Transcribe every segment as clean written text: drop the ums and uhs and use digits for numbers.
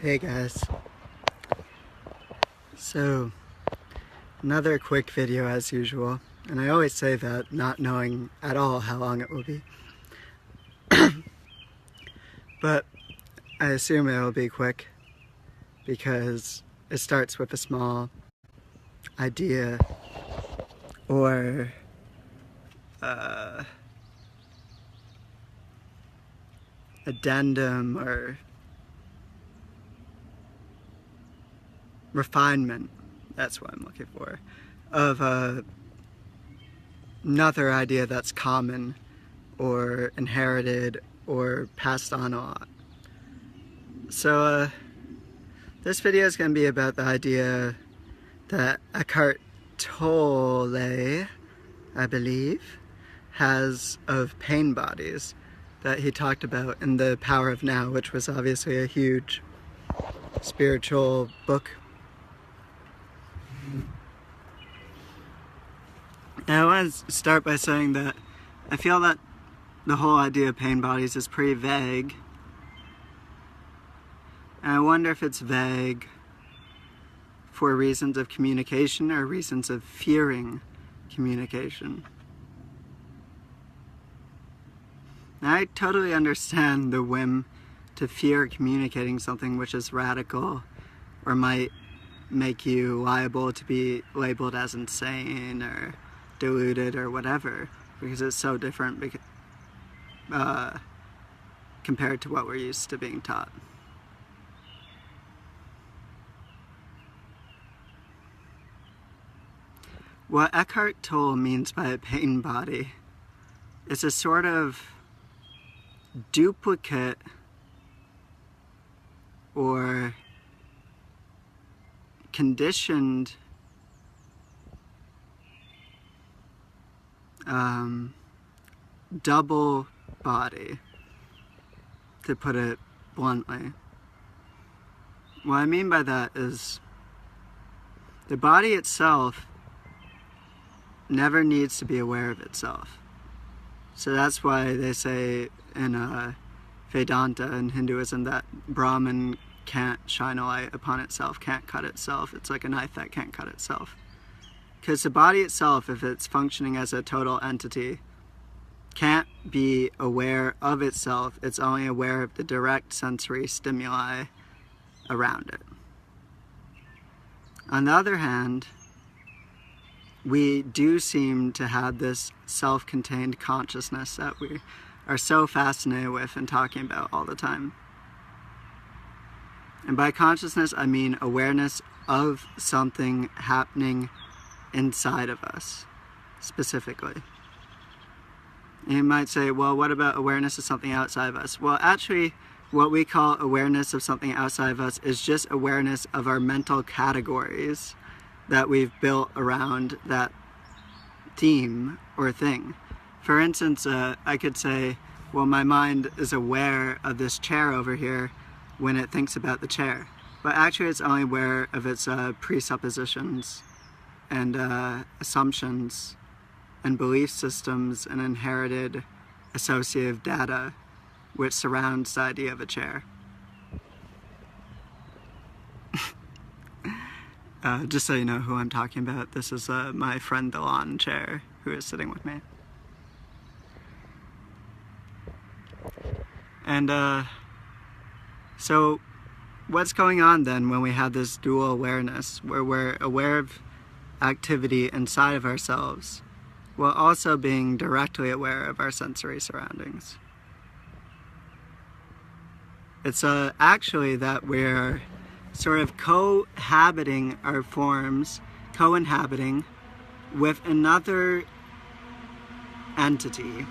Hey guys, so another quick video as usual, and I always say that not knowing at all how long it will be, but I assume it will be quick because it starts with a small idea or addendum or refinement, that's what I'm looking for, of another idea that's common or inherited or passed on a lot. So this video is going to be about the idea that Eckhart Tolle, I believe, has of pain bodies that he talked about in The Power of Now, which was obviously a huge spiritual book. And I want to start by saying that I feel that the whole idea of pain bodies is pretty vague. And I wonder if it's vague for reasons of communication or reasons of fearing communication. And I totally understand the whim to fear communicating something which is radical or might make you liable to be labeled as insane or deluded or whatever, because it's so different compared to what we're used to being taught. What Eckhart Tolle means by a pain body is a sort of duplicate or conditioned double body, to put it bluntly. What I mean by that is the body itself never needs to be aware of itself. So that's why they say in Vedanta and Hinduism that Brahman can't shine a light upon itself, can't cut itself. It's like a knife that can't cut itself. Because the body itself, if it's functioning as a total entity, can't be aware of itself. It's only aware of the direct sensory stimuli around it. On the other hand, we do seem to have this self-contained consciousness that we are so fascinated with and talking about all the time. And by consciousness, I mean awareness of something happening inside of us, specifically. And you might say, well, what about awareness of something outside of us? Well, actually, what we call awareness of something outside of us is just awareness of our mental categories that we've built around that theme or thing. For instance, I could say, well, my mind is aware of this chair over here when it thinks about the chair. But actually it's only aware of its presuppositions and assumptions and belief systems and inherited associative data which surrounds the idea of a chair. Just so you know who I'm talking about, this is my friend the lawn chair who is sitting with me. And so what's going on then when we have this dual awareness, where we're aware of activity inside of ourselves, while also being directly aware of our sensory surroundings? It's actually that we're sort of cohabiting our forms, co-inhabiting with another entity.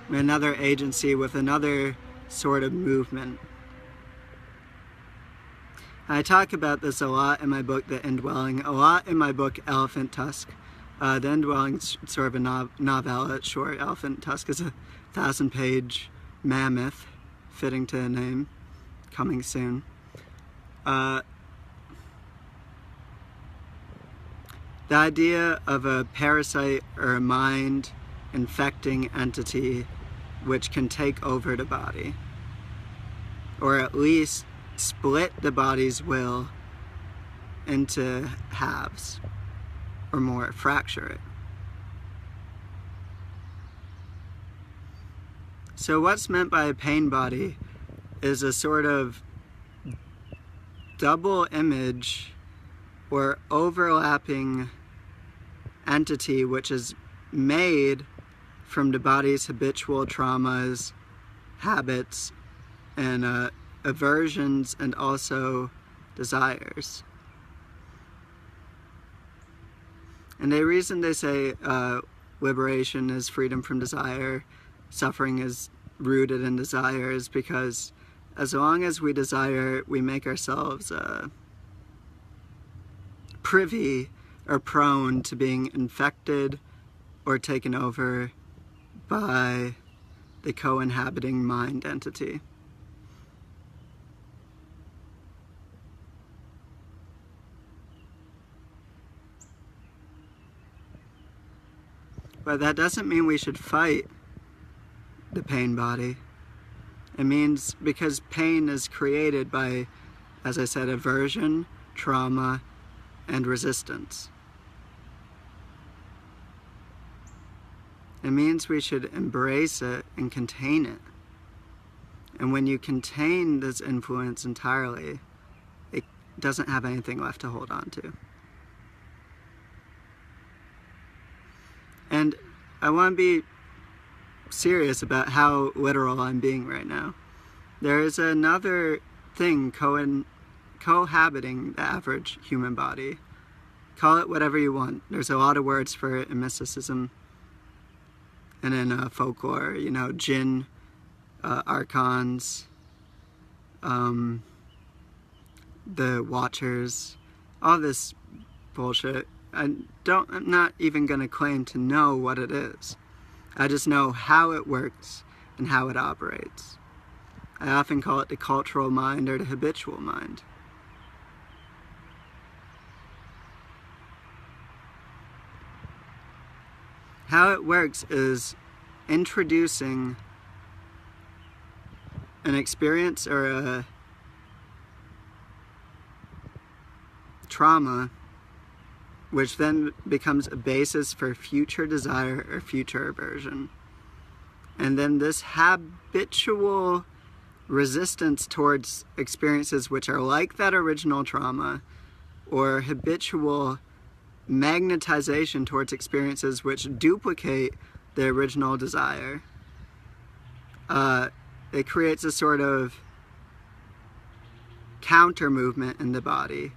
Another agency with another sort of movement. I talk about this a lot in my book, The Indwelling, a lot in my book, Elephant Tusk. The Indwelling's sort of a novella, short. Elephant Tusk is a 1,000-page mammoth, fitting to a name, coming soon. The idea of a parasite or a mind infecting entity which can take over the body, or at least split the body's will into halves or more, fracture it. So what's meant by a pain body is a sort of double image or overlapping entity which is made from the body's habitual traumas, habits, and aversions, and also desires. And the reason they say liberation is freedom from desire, suffering is rooted in desire, is because as long as we desire, we make ourselves privy or prone to being infected or taken over by the co-inhabiting mind entity. But that doesn't mean we should fight the pain body. It means because pain is created by, as I said, aversion, trauma, and resistance. It means we should embrace it and contain it. And when you contain this influence entirely, it doesn't have anything left to hold on to. And I want to be serious about how literal I'm being right now. There is another thing cohabiting the average human body. Call it whatever you want. There's a lot of words for it in mysticism and in folklore, you know, jinn, archons, the watchers, all this bullshit. I'm not even going to claim to know what it is. I just know how it works and how it operates. I often call it the cultural mind or the habitual mind. How it works is introducing an experience or a trauma which then becomes a basis for future desire or future aversion. And then this habitual resistance towards experiences which are like that original trauma, or habitual magnetization towards experiences which duplicate the original desire, it creates a sort of counter movement in the body,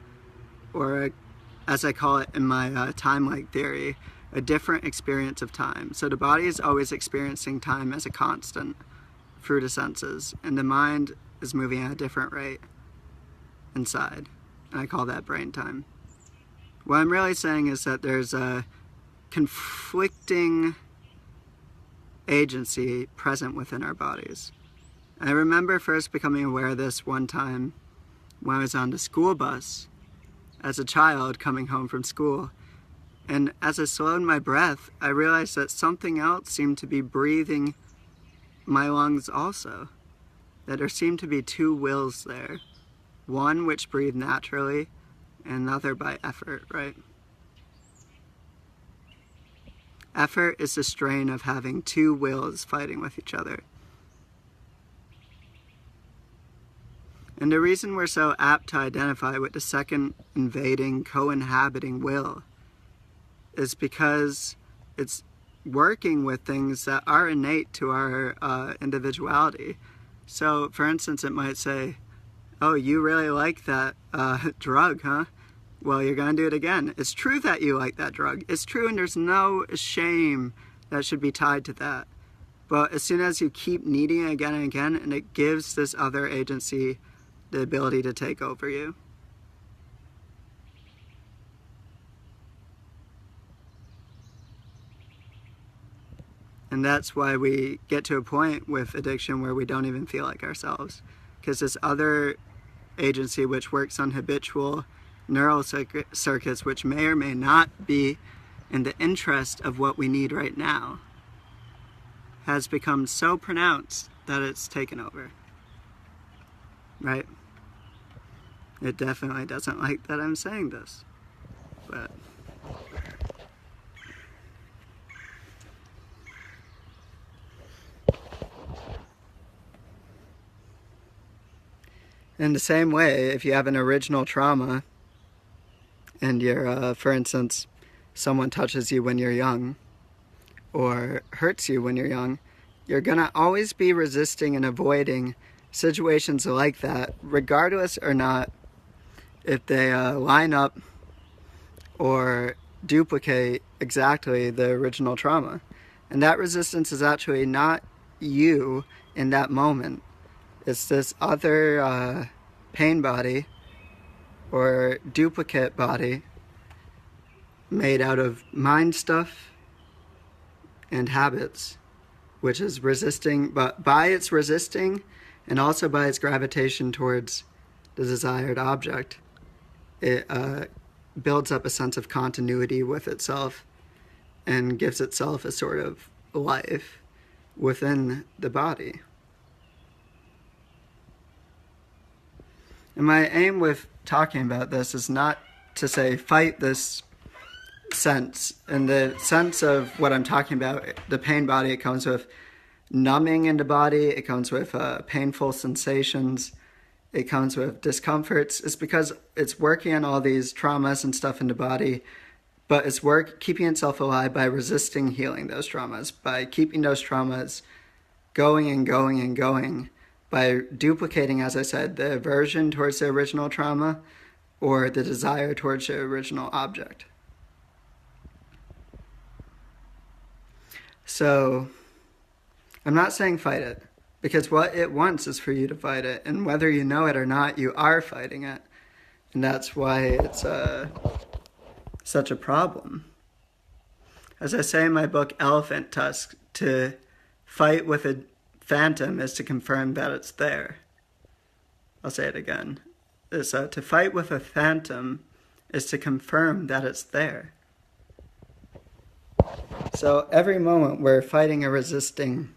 or as I call it in my time-like theory, a different experience of time. So the body is always experiencing time as a constant through the senses, and the mind is moving at a different rate inside, and I call that brain time. What I'm really saying is that there's a conflicting agency present within our bodies. I remember first becoming aware of this one time when I was on the school bus as a child coming home from school. And as I slowed my breath, I realized that something else seemed to be breathing my lungs also. That there seemed to be two wills there. One which breathed naturally, and another by effort, right? Effort is the strain of having two wills fighting with each other. And the reason we're so apt to identify with the second invading, co-inhabiting will is because it's working with things that are innate to our individuality. So, for instance, it might say, oh, you really like that drug, huh? Well, you're going to do it again. It's true that you like that drug. It's true, and there's no shame that should be tied to that. But as soon as you keep needing it again and again, and it gives this other agency the ability to take over you. And that's why we get to a point with addiction where we don't even feel like ourselves. Because this other agency which works on habitual neural circuits which may or may not be in the interest of what we need right now has become so pronounced that it's taken over. Right? It definitely doesn't like that I'm saying this. But in the same way, if you have an original trauma and you're, for instance, someone touches you when you're young or hurts you when you're young, you're going to always be resisting and avoiding situations like that, regardless or not if they line up or duplicate exactly the original trauma. And that resistance is actually not you in that moment. It's this other pain body or duplicate body made out of mind stuff and habits, which is resisting, but by its resisting and also by its gravitation towards the desired object, it builds up a sense of continuity with itself and gives itself a sort of life within the body. And my aim with talking about this is not to say fight this sense. In the sense of what I'm talking about, the pain body, it comes with numbing in the body, it comes with painful sensations, it comes with discomforts. It's because it's working on all these traumas and stuff in the body, but it's keeping itself alive by resisting healing those traumas, by keeping those traumas going and going and going, by duplicating, as I said, the aversion towards the original trauma or the desire towards the original object. So I'm not saying fight it, because what it wants is for you to fight it, and whether you know it or not, you are fighting it. And that's why it's such a problem. As I say in my book, Elephant Tusk, to fight with a phantom is to confirm that it's there. I'll say it again. To fight with a phantom is to confirm that it's there. So every moment we're fighting or resisting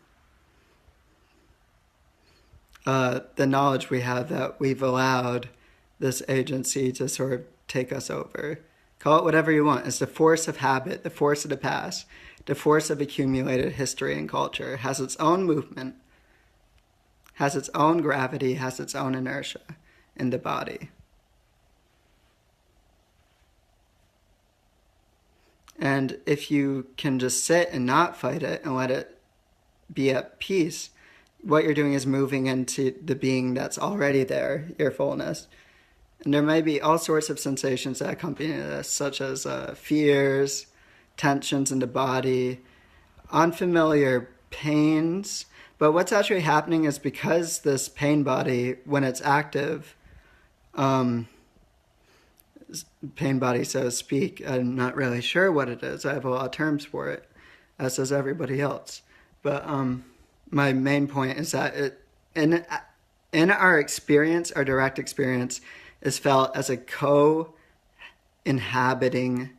the knowledge we have that we've allowed this agency to sort of take us over. Call it whatever you want. It's the force of habit, the force of the past, the force of accumulated history and culture. It has its own movement, has its own gravity, has its own inertia in the body. And if you can just sit and not fight it and let it be at peace, what you're doing is moving into the being that's already there, your fullness. And there may be all sorts of sensations that accompany this, such as fears, tensions in the body, unfamiliar pains. But what's actually happening is because this pain body, when it's active, pain body, so to speak, I'm not really sure what it is. I have a lot of terms for it, as does everybody else. But my main point is that in our experience, our direct experience is felt as a co-inhabiting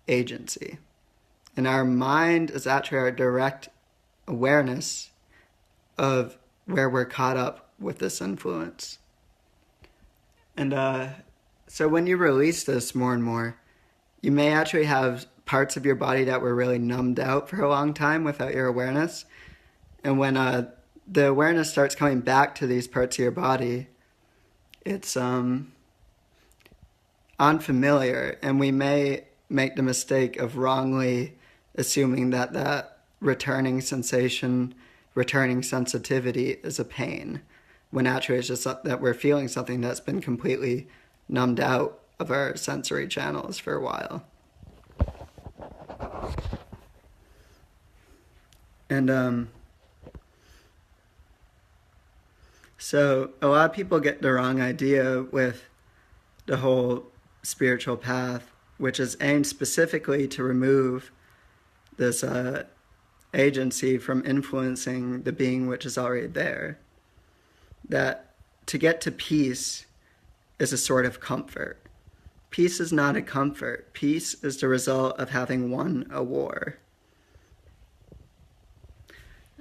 agency. And our mind is actually our direct awareness of where we're caught up with this influence. And so when you release this more and more, you may actually have parts of your body that were really numbed out for a long time without your awareness. And when the awareness starts coming back to these parts of your body, it's unfamiliar. And we may make the mistake of wrongly assuming that returning sensation, returning sensitivity is a pain, when actually it's just that we're feeling something that's been completely numbed out of our sensory channels for a while. And so a lot of people get the wrong idea with the whole spiritual path, which is aimed specifically to remove this agency from influencing the being which is already there. That to get to peace is a sort of comfort. Peace is not a comfort. Peace is the result of having won a war.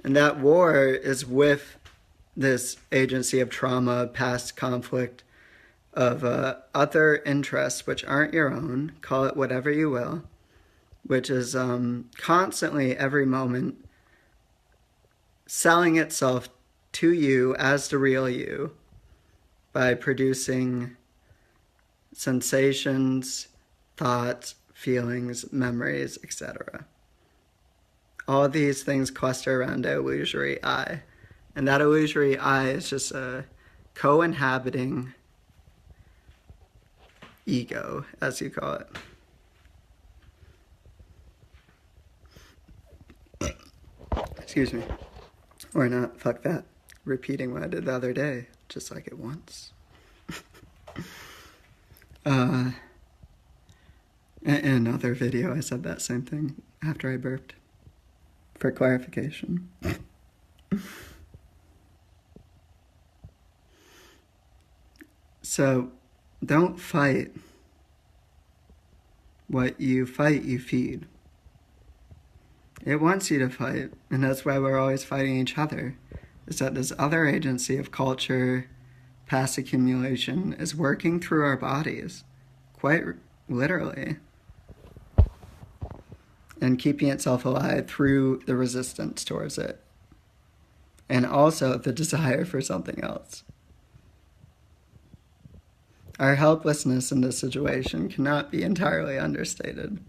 And that war is with this agency of trauma, past conflict, of other interests which aren't your own, call it whatever you will, which is constantly, every moment, selling itself to you as the real you by producing sensations, thoughts, feelings, memories, etc. All these things cluster around the illusory I. And that illusory I is just a co-inhabiting ego, as you call it. Excuse me. Or not, fuck that. Repeating what I did the other day, just like it once. In another video, I said that same thing after I burped. For clarification. So, don't fight. What you fight, you feed. It wants you to fight, and that's why we're always fighting each other. Is that this other agency of culture, past accumulation, is working through our bodies, quite literally, and keeping itself alive through the resistance towards it, and also the desire for something else. Our helplessness in this situation cannot be entirely understated.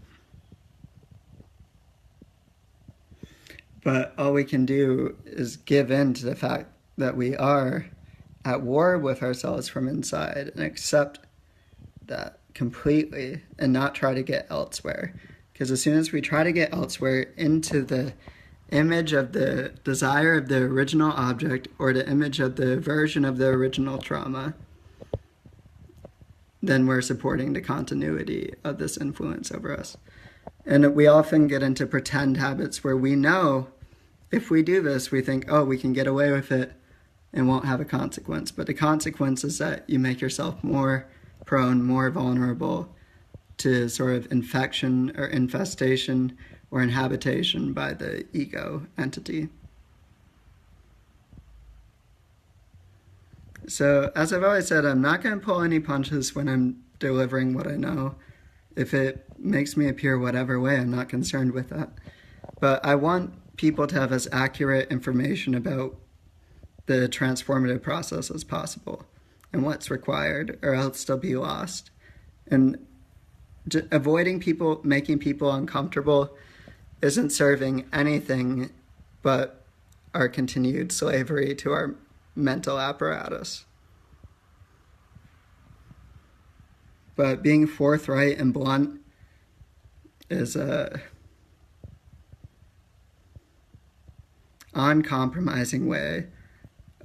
But all we can do is give in to the fact that we are at war with ourselves from inside and accept that completely and not try to get elsewhere. Because as soon as we try to get elsewhere into the image of the desire of the original object or the image of the version of the original trauma, then we're supporting the continuity of this influence over us. And we often get into pretend habits where we know if we do this, we think, oh, we can get away with it and won't have a consequence. But the consequence is that you make yourself more prone, more vulnerable to sort of infection or infestation or inhabitation by the ego entity. So, as I've always said, I'm not going to pull any punches when I'm delivering what I know. If it makes me appear whatever way, I'm not concerned with that. But I want people to have as accurate information about the transformative process as possible and what's required, or else they'll be lost. And avoiding people, making people uncomfortable, isn't serving anything but our continued slavery to our mental apparatus. But being forthright and blunt is a uncompromising way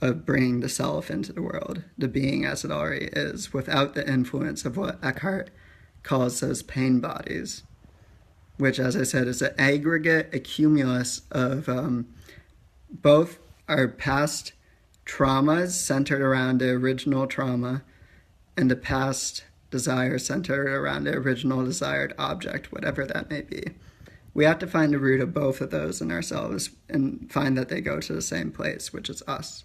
of bringing the self into the world, the being as it already is, without the influence of what Eckhart calls those pain bodies, which, as I said, is an aggregate accumulus of both our past traumas centered around the original trauma and the past desires centered around the original desired object, whatever that may be. We have to find the root of both of those in ourselves and find that they go to the same place, which is us.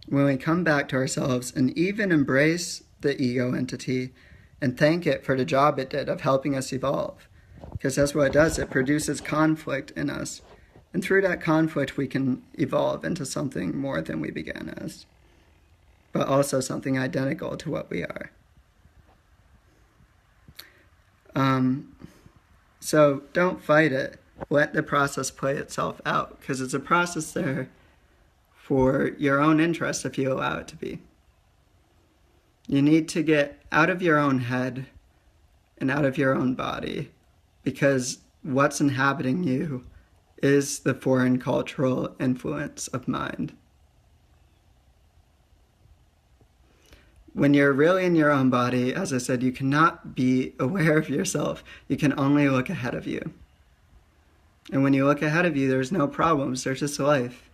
When we come back to ourselves and even embrace the ego entity and thank it for the job it did of helping us evolve, because that's what it does. It produces conflict in us. And through that conflict, we can evolve into something more than we began as, but also something identical to what we are. So don't fight it. Let the process play itself out, because it's a process there for your own interest if you allow it to be. You need to get out of your own head and out of your own body, because what's inhabiting you is the foreign cultural influence of mind. When you're really in your own body, as I said, you cannot be aware of yourself. You can only look ahead of you. And when you look ahead of you, there's no problems. There's just life.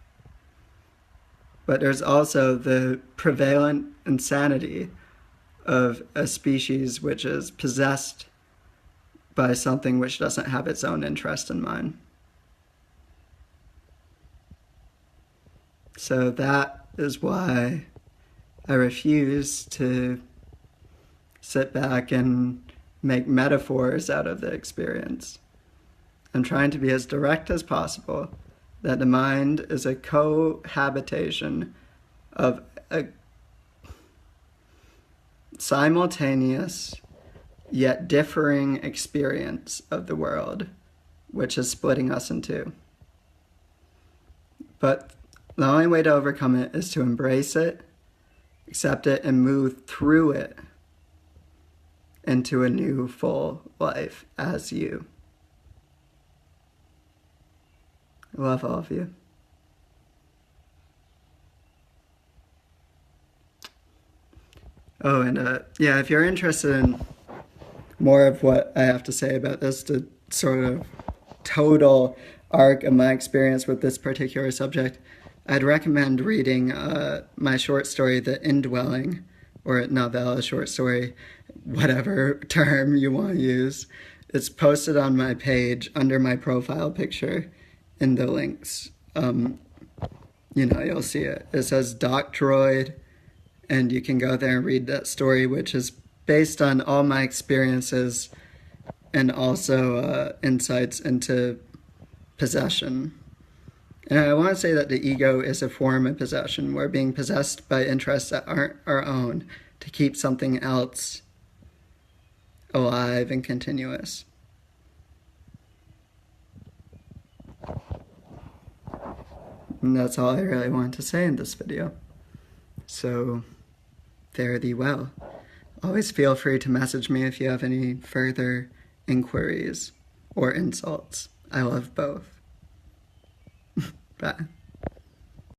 But there's also the prevalent insanity of a species which is possessed by something which doesn't have its own interest in mind. So that is why I refuse to sit back and make metaphors out of the experience. I'm trying to be as direct as possible, that the mind is a co-habitation of a simultaneous yet differing experience of the world, which is splitting us in two. But the only way to overcome it is to embrace it, accept it, and move through it into a new full life as you. I love all of you. Oh, and yeah, if you're interested in more of what I have to say about this, the sort of total arc of my experience with this particular subject, I'd recommend reading my short story, The Indwelling, or novella, short story, whatever term you want to use. It's posted on my page under my profile picture in the links. You'll see it. It says Doctroid, and you can go there and read that story, which is based on all my experiences and also insights into possession. And I want to say that the ego is a form of possession. We're being possessed by interests that aren't our own to keep something else alive and continuous. And that's all I really wanted to say in this video. So, fare thee well. Always feel free to message me if you have any further inquiries or insults. I love both. Bye.